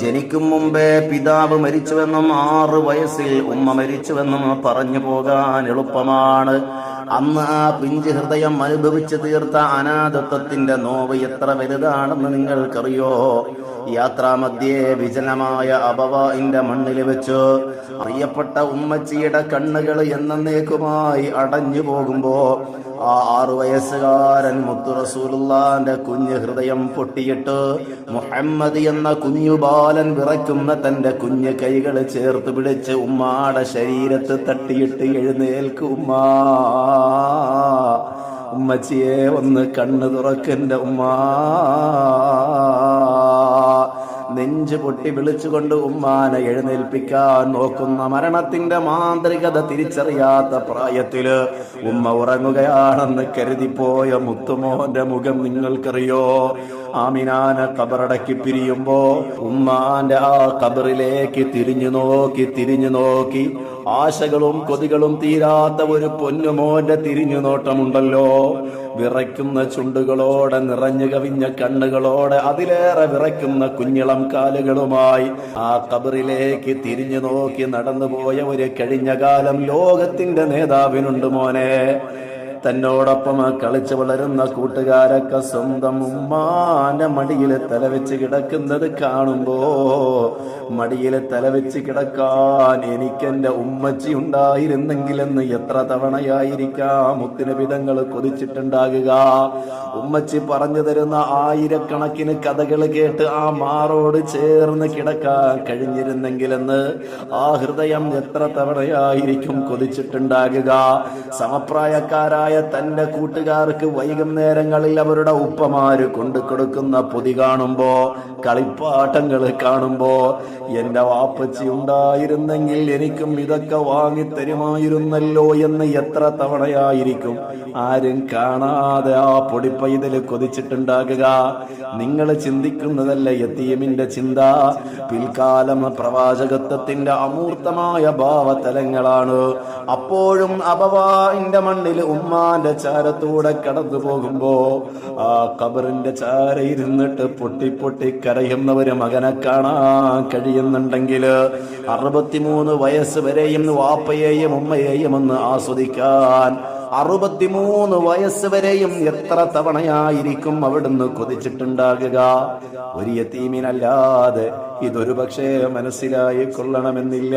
ജനിക്കും മുമ്പേ പിതാവ് മരിച്ചുവെന്നും 6 വയസ്സിൽ ഉമ്മ മരിച്ചുവെന്നും പറഞ്ഞു പോകാൻ എളുപ്പമാണ്. അന്ന് ആ പിഞ്ച് ഹൃദയം അനുഭവിച്ചു തീർത്ത അനാഥത്വത്തിന്റെ നോവ് എത്ര വലുതാണെന്ന് നിങ്ങൾക്കറിയോ? യാത്രാമധ്യേ വിജനമായ അബവാഇന്റെ മണ്ണിൽ വെച്ച് അറിയപ്പെട്ട ഉമ്മച്ചിയുടെ കണ്ണുകൾ എന്നേക്കുമായി അടഞ്ഞു പോകുമ്പോ ആ 6 വയസ്സുകാരൻ മുത്തു റസൂലുള്ളാന്റെ കുഞ്ഞു ഹൃദയം പൊട്ടിയിട്ട് മുഹമ്മദ് എന്ന കുഞ്ഞു ബാലൻ വിറയ്ക്കുന്ന തന്റെ കുഞ്ഞു കൈകൾ ചേർത്ത് പിടിച്ച് ഉമ്മാടെ ശരീരത്ത് തട്ടിയിട്ട് എഴുന്നേൽക്കും. ഉമ്മച്ചിയെ ഒന്ന് കണ്ണു തുറക്കന്റെ ഉമ്മാ. നെഞ്ചു പൊട്ടി വിളിച്ചുകൊണ്ട് ഉമ്മാനെ എഴുന്നേൽപ്പിക്കാൻ നോക്കുന്ന മരണത്തിന്റെ മാന്ത്രികത തിരിച്ചറിയാത്ത പ്രായത്തില് ഉമ്മ ഉറങ്ങുകയാണെന്ന് കരുതിപ്പോയ മുത്തുമോന്റെ മുഖം നിങ്ങൾക്കറിയോ? ആമിനാനെ ഖബറടക്കി പിരിയുമ്പോ ഉമ്മാന്റെ ആ ഖബറിലേക്ക് തിരിഞ്ഞു നോക്കി ആശകളും കൊതികളും തീരാത്ത ഒരു പൊന്നുമോന്റെ തിരിഞ്ഞു നോട്ടമുണ്ടല്ലോ. വിറയ്ക്കുന്ന ചുണ്ടുകളോടെ, നിറഞ്ഞു കവിഞ്ഞ കണ്ണുകളോടെ, അതിലേറെ വിറയ്ക്കുന്ന കുഞ്ഞിളം കാലുകളുമായി ആ ഖബറിലേക്ക് തിരിഞ്ഞു നോക്കി നടന്നുപോയ ഒരു കഴിഞ്ഞ കാലം ലോകത്തിന്റെ നേതാവിനുണ്ട് മോനെ. തന്നോടൊപ്പം കളിച്ചു വളരുന്ന കൂട്ടുകാരൊക്കെ സ്വന്തം ഉമ്മാന്റെ മടിയിൽ തലവെച്ച് കിടക്കുന്നത് കാണുമ്പോ മടിയിൽ തലവെച്ച് കിടക്കാൻ എനിക്കെന്റെ ഉമ്മച്ചി ഉണ്ടായിരുന്നെങ്കിലെന്ന് എത്ര തവണയായിരിക്കാം മുത്തുനബിതങ്ങൾ കൊതിച്ചിട്ടുണ്ടാകുക. ഉമ്മച്ചി പറഞ്ഞു തരുന്ന ആയിരക്കണക്കിന് കഥകൾ കേട്ട് ആ മാറോട് ചേർന്ന് കിടക്കാൻ കഴിഞ്ഞിരുന്നെങ്കിലെന്ന് ആ ഹൃദയം എത്ര തവണയായിരിക്കും കൊതിച്ചിട്ടുണ്ടാകുക. സമപ്രായക്കാരായ തന്റെ കൂട്ടുകാർക്ക് വൈകുന്നേരങ്ങളിൽ അവരുടെ ഉപ്പമാര് കൊണ്ടു കൊടുക്കുന്ന പൊതി കാണുമ്പോ, കളിപ്പാട്ടങ്ങൾ കാണുമ്പോ, എന്റെ വാപ്പച്ചി ഉണ്ടായിരുന്നെങ്കിൽ എനിക്കും ഇതൊക്കെ വാങ്ങിത്തരുമായിരുന്നല്ലോ എന്ന് എത്ര തവണയായിരിക്കും ആരും കാണാതെ ആ പൊടിപ്പൈതല് കൊതിച്ചിട്ടുണ്ടാകുക. നിങ്ങൾ ചിന്തിക്കുന്നതല്ല യതീമിന്റെ ചിന്ത. പിൽക്കാലം പ്രവാചകത്വത്തിന്റെ അമൂർത്തമായ ഭാവതലങ്ങളാണ്. അപ്പോഴും അബവാഇന്റെ മണ്ണിൽ ഉമ്മാന്റെ ചാരത്തൂടെ കടന്നു പോകുമ്പോ ആ ഖബറിന്റെ ചാര ഇരുന്നിട്ട് പൊട്ടി പൊട്ടി കരയുന്ന ഒരു മകനെ കാണാൻ കഴിയുന്നുണ്ടെങ്കിൽ 63 വയസ്സ് വരെയും വാപ്പയെയും ഉമ്മയെയും ഒന്ന് ആസ്വദിക്കാൻ 63 വയസ്സ് വരെയും എത്ര തവണയായിരിക്കും അവിടുന്ന് കൊതിച്ചിട്ടുണ്ടാകുക? ഒരു യതീമിനല്ലാതെ ഇതൊരു പക്ഷേ മനസ്സിലായി കൊള്ളണമെന്നില്ല.